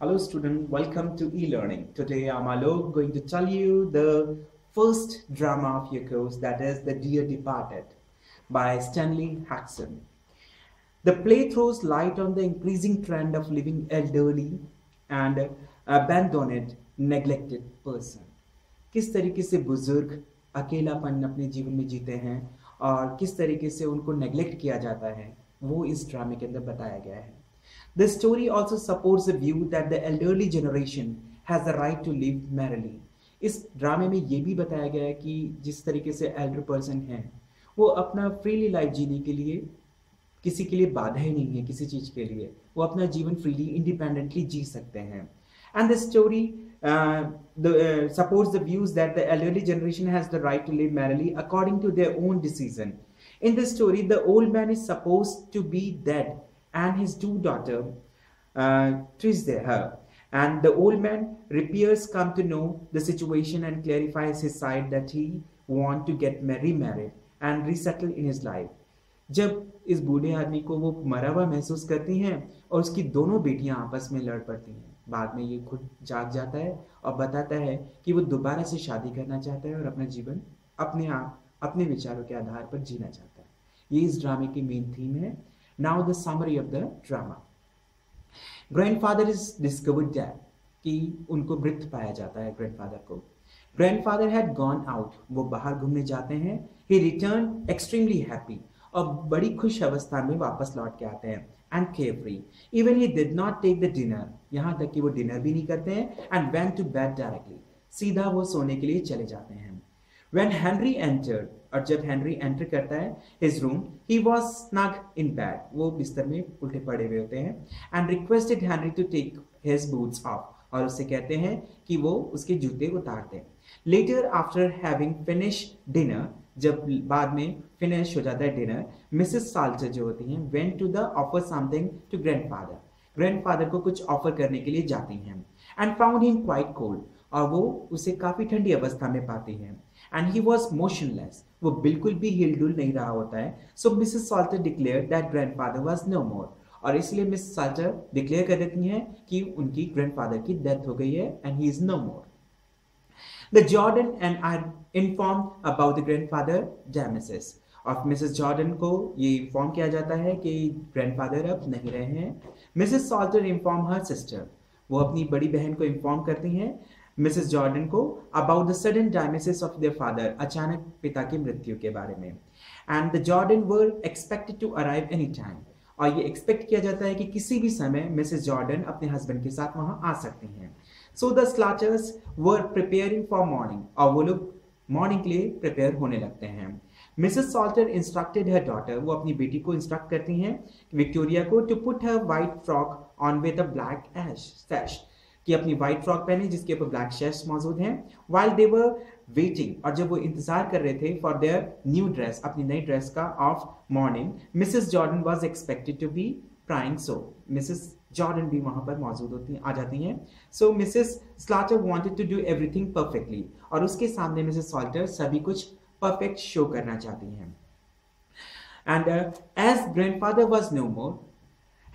Hello student, welcome to e-learning. Today I'm Alok going to tell you the first drama of your course, that is The Dear Departed by Stanley Haxon. The play throws light on the increasing trend of living elderly and abandoned, neglected person. किस तरीके से बुजुर्ग अकेलापन अपने जीवन में जीते हैं और किस तरीके से उनको नेग्लेक्ट किया जाता है, वो इस ड्रामे के अंदर बताया गया है. The story also supports the view that the elderly generation has the right to live merrily. इस ड्रामे में ये भी बताया गया है कि जिस तरीके से एल्डर पर्सन हैं वो अपना फ्रीली लाइफ जीने के लिए किसी के लिए बाधा ही नहीं है, किसी चीज के लिए वो अपना जीवन फ्रीली इंडिपेंडेंटली जी सकते हैं. And the story supports the views that the elderly generation has the right to live merrily according to their own decision. In the story, the old man is supposed to be dead and his two daughters twist her. And the old man repairs come to know the situation and clarifies his side that he want to get remarried and resettle in his life. जब इस बूढ़े आदमी को वो मरा हुआ महसूस करती हैं और उसकी दोनों बेटियां आपस में लड़ पड़ती हैं, बाद में ये खुद जाग जाता है और बताता है कि वो दोबारा से शादी करना चाहता है और अपना जीवन अपने आप अपने विचारों के आधार पर जीना चाहता है. ये इस ड्रामे की मेन थीम है. Now the summary of the drama. Grandfather is discovered dead, कि उनको मृत पाया जाता है ग्रैंडफादर को. ग्रैंडफादर हैड गॉन आउट, वो बाहर घूमने जाते हैं. ही रिटर्न एक्सट्रीमली हैप्पी, और बड़ी खुश अवस्था में वापस लौट के आते हैं. And carefree, even he did not take the dinner, यहाँ तक कि वो डिनर भी नहीं करते हैं. And went to bed directly, सीधा वो सोने के लिए चले जाते हैं. When Henry entered, और जब हेनरी एंटर करता है his room, he was snug in bed, वो बिस्तर में उल्टे पड़े हुए होते हैं. And requested Henry to take his boots off, और उससे कहते हैं कि वो उसके जूते उतार दें. Later, after having finished dinner, जब बाद में फिनिश हो जाता है डिनर, मिसेस साल्टर जो होती हैं went to the offer something to grandfather, grandfather को कुछ ऑफर करने के लिए जाती हैं. And found him quite cold, और वो उसे काफी ठंडी अवस्था में पाती हैं. And he was motionless, वो बिल्कुल भी हिलडुल नहीं रहा होता है. So Mrs. Salter declared that grandfather was no more, और इसलिए मिस साल्टर डिक्लेयर कर देती हैं कि उनकी ग्रैंडफादर की डेथ हो गई है and he is no more. The Jordan and are informed about the grandfather damages, और मिसेस जॉर्डन को ये इन्फॉर्म किया जाता है कि ग्रैंडफादर अब नहीं रहे हैं. Mrs Salter inform her sister, वो अपनी बड़ी बहन को इन्फॉर्म करती हैं मिसेस जॉर्डन को about the sudden demise of their father, अचानक पिता की मृत्यु के बारे में. And the Jordan were expected to arrive any time, और ये एक्सपेक्ट किया जाता है कि किसी भी समय मिसेस जॉर्डन अपने हस्बैंड के साथ वहां आ सकती हैं. So the Slaters were preparing for mourning, और वो लोग मॉर्निंग के लिए प्रिपेयर होने लगते हैं. Mrs Salter instructed her daughter, वो अपनी बेटी को इंस्ट्रक्ट करती हैं विक्टोरिया को to put her white frock on with a black sash, कि अपनी व्हाइट फ्रॉक पहने जिसके ऊपर ब्लैक शैश मौजूद हैं. व्हाइल दे वर वेटिंग, और जब वो इंतजार कर रहे थे फॉर देयर न्यू ड्रेस, अपनी नई ड्रेस का of mourning, Mrs Jordan was expected to be crying. So Mrs Jordan भी वहां पर मौजूद होती आ जाती हैं. So Mrs Slater wanted to do everything perfectly, और उसके सामने मिसेस सॉल्टर सभी कुछ परफेक्ट शो करना चाहती हैं. And as grandfather was no more,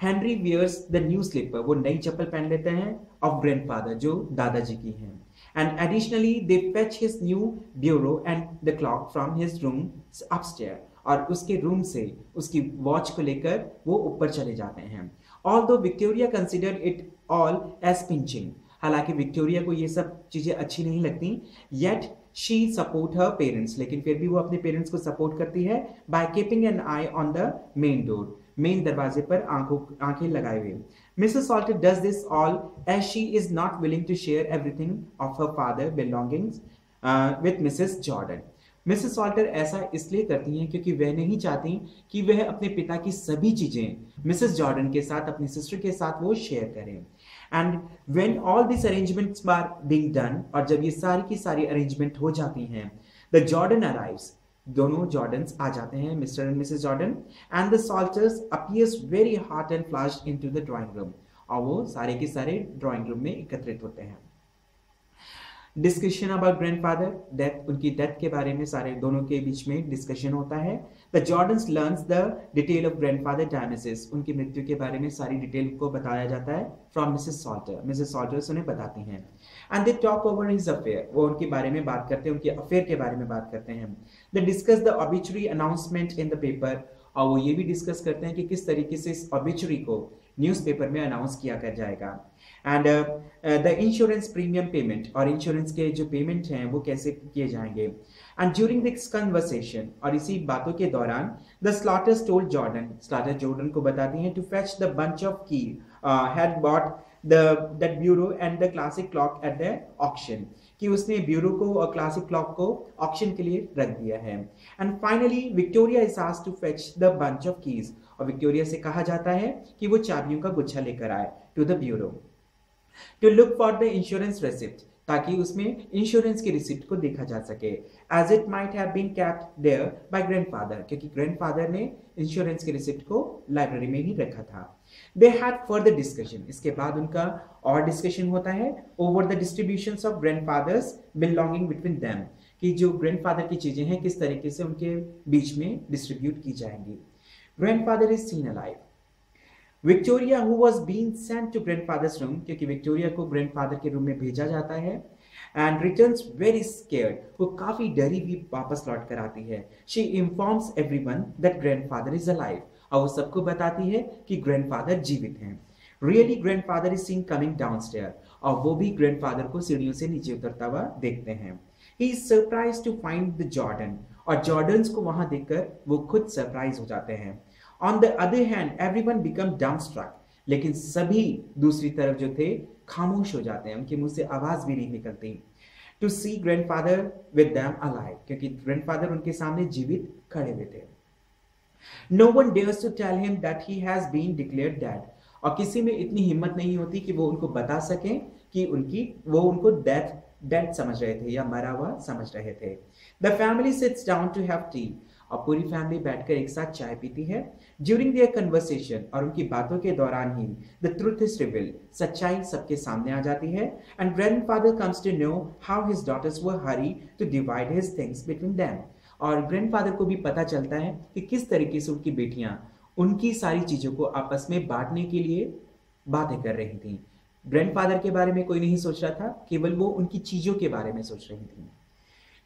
Henry wears the new slipper, वो नई चप्पल पहन लेते हैं ऑफ ग्रैंडफादर जो दादाजी की हैं. And additionally they fetch his new bureau and the clock from his room upstair, और उसके रूम से उसकी वॉच को लेकर वो ऊपर चले जाते हैं. Although Victoria consider it all as pinching, हालांकि विक्टोरिया को ये सब चीजें अच्छी नहीं लगती. Yet she support her parents, लेकिन फिर भी वो अपने पेरेंट्स को सपोर्ट करती है by keeping an eye on the main door, main दरवाजे पर आंखें लगाए हुए. Mrs Salter does this all as she is not willing to share everything of her father belongings with Mrs Jordan. Mrs Salter ऐसा इसलिए करती हैं क्योंकि वह नहीं चाहती कि वह अपने पिता की सभी चीजें मिसेस जॉर्डन के साथ, अपनी सिस्टर के साथ वो शेयर करें. And when all this arrangements are being done, और जब ये सारी की सारी अरेंजमेंट हो जाती हैं, द जॉर्डन अराइव्स, दोनों जॉर्डन्स आ जाते हैं, Mr and Mrs Jordan. And the Salters appears very hot and flushed into the drawing room, और वो सारे के सारे ड्राइंग रूम में एकत्रित होते हैं. डिस्कशन अबाउट ग्रैंडफादर डेथ, उनकी डेथ के बारे में सारे दोनों के बीच में डिस्कशन होता है। The Jordans learns the detail of grandfather डायनेसिस, उनकी मृत्यु के बारे में सारी डिटेल को बताया जाता है फ्रॉम मिसेस सॉल्टर, मिसेस सॉल्टर्स उन्हें बताती हैं। And they talk over his affair, वो उनके बारे में बात करते हैं, उनके अफेयर के बारे में बात करते हैं। They discuss the obituary announcement in the paper, और वो ये भी डिस्कस करते हैं कि किस तरीके से इस ऑबिचुरी को न्यूज़पेपर में अनाउंस किया कर जाएगा। And the insurance premium payment, और इंश्योरेंस के जो पेमेंट हैं वो कैसे किए जाएंगे। एंड ड्यूरिंग दिस कन्वर्सेशन, और इसी बातों के दौरान, the Slaters told Jordan, Slater Jordan को बताती हैं to fetch the bunch of key had bought that bureau and the classic clock at the auction, कि उसने ब्यूरो को और क्लासिक क्लॉक को ऑक्शन के लिए रख दिया है। And finally Victoria is asked to fetch the bunch of keys, और विक्टोरिया से कहा जाता है कि वो चाबियों का गुच्छा लेकर आए to the bureau to look for the insurance receipt, ताकि उसमें इंश्योरेंस की रिसिप्ट को देखा जा सके। As it might have been kept there by grandfather, क्योंकि ग्रैंडफादर ने इंश्योरेंस की रिसिप्ट को लाइब्रेरी में ही रखा था। दे हैड फर्दर डिस्कशन, इसके बाद उनका और डिस्कशन होता है over the distributions of grandfathers belonging between them, कि जो ग्रैंडफादर की चीजें हैं किस तरीके से उनके बीच में डिस्ट्रीब्यूट की जाएंगी। Grandfather is seen alive, Victoria who was being sent to grandfather's room, क्योंकि विक्टोरिया को ग्रैंडफादर के रूम में भेजा जाता है। एंड रिटर्न्स वेरी स्केयर्ड, वो काफी डरी हुई वापस लौट कर आती है। She informs everyone that grandfather is alive, और वो सबको बताती है कि ग्रैंडफादर जीवित हैं। Really grandfather is scene coming downstair, और वो भी ग्रैंडफादर को सीढ़ियों से नीचे उतरता हुआ देखते हैं। He is surprised to find the Jordan, और जॉर्डन्स को वहां देखकर वो खुद सरप्राइज हो जाते हैं। On the other hand everyone become dumbstruck, लेकिन सभी दूसरी तरफ जो थे खामोश हो जाते हैं, उनके मुंह से आवाज भी नहीं निकलती। To see grandfather with them alive, क्योंकि ग्रैंडफादर उनके सामने जीवित खड़े हुए थे। No one dares to tell him that he has been declared dead, और किसी में इतनी हिम्मत नहीं होती कि वो उनको बता सकें कि वो उनको डेड समझ रहे थे या मरा हुआ समझ रहे थे। The family sits down to have tea, और पूरी फैमिली बैठकर एक साथ चाय पीती है। ड्यूरिंग देयर कन्वर्सेशन, और उनकी बातों के दौरान ही द ट्रुथ इज रिवील्ड, सच्चाई सबके सामने आ जाती है। And grandfather comes to know how his daughters were hurry to divide his things between them, और ग्रैंडफादर को भी पता चलता है कि किस तरीके से उनकी बेटियां उनकी सारी चीजों को आपस में बांटने के लिए बातें कर रही थी। ग्रैंडफादर के बारे में कोई नहीं सोच रहा था, केवल वो उनकी चीजों के बारे में सोच रही थी।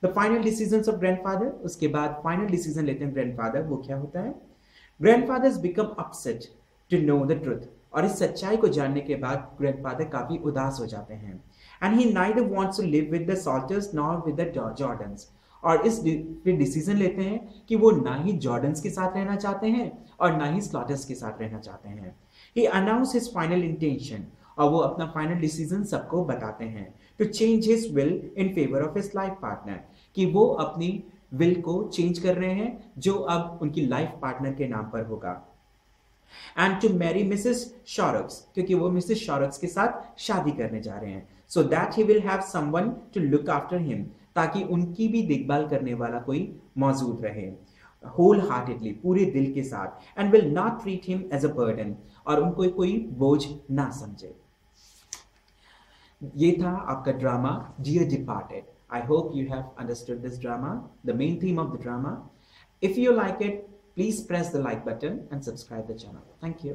The final decisions of grandfather, उसके बाद फाइनल डिसीजन लेते हैं ग्रैंडफादर, वो क्या होता है। Grandfathers become upset to know the truth, और इस सच्चाई को जानने के बाद ग्रैंडफादर काफी उदास हो जाते हैं। And he neither wants to live with the Salters nor with the Jordans, और इस फिर डिसीजन लेते हैं कि वो ना ही जॉर्डन्स के साथ रहना चाहते हैं और ना ही स्लॉटर्स के साथ रहना चाहते हैं। He announce his final intention, और वो अपना फाइनल डिसीजन सबको बताते हैं। To change his will in favour of his life partner, कि वो अपनी विल को चेंज कर रहे हैं जो अब उनकी लाइफ पार्टनर के नाम पर होगा। एंड टू मैरी मिसेस शॉरक्स, क्योंकि वो मिसेस शॉरक्स के साथ शादी करने जा रहे हैं। So that he will have someone to look after him, ताकि उनकी भी देखभाल करने वाला कोई मौजूद रहे होल हार्टेडली, पूरे दिल के साथ। And will not treat him as a burden, और उनको कोई बोझ ना समझे। ये था आपका drama dear departed. I hope you have understood this drama, the main theme of the drama. If you like it, please press the like button and subscribe the channel. Thank you.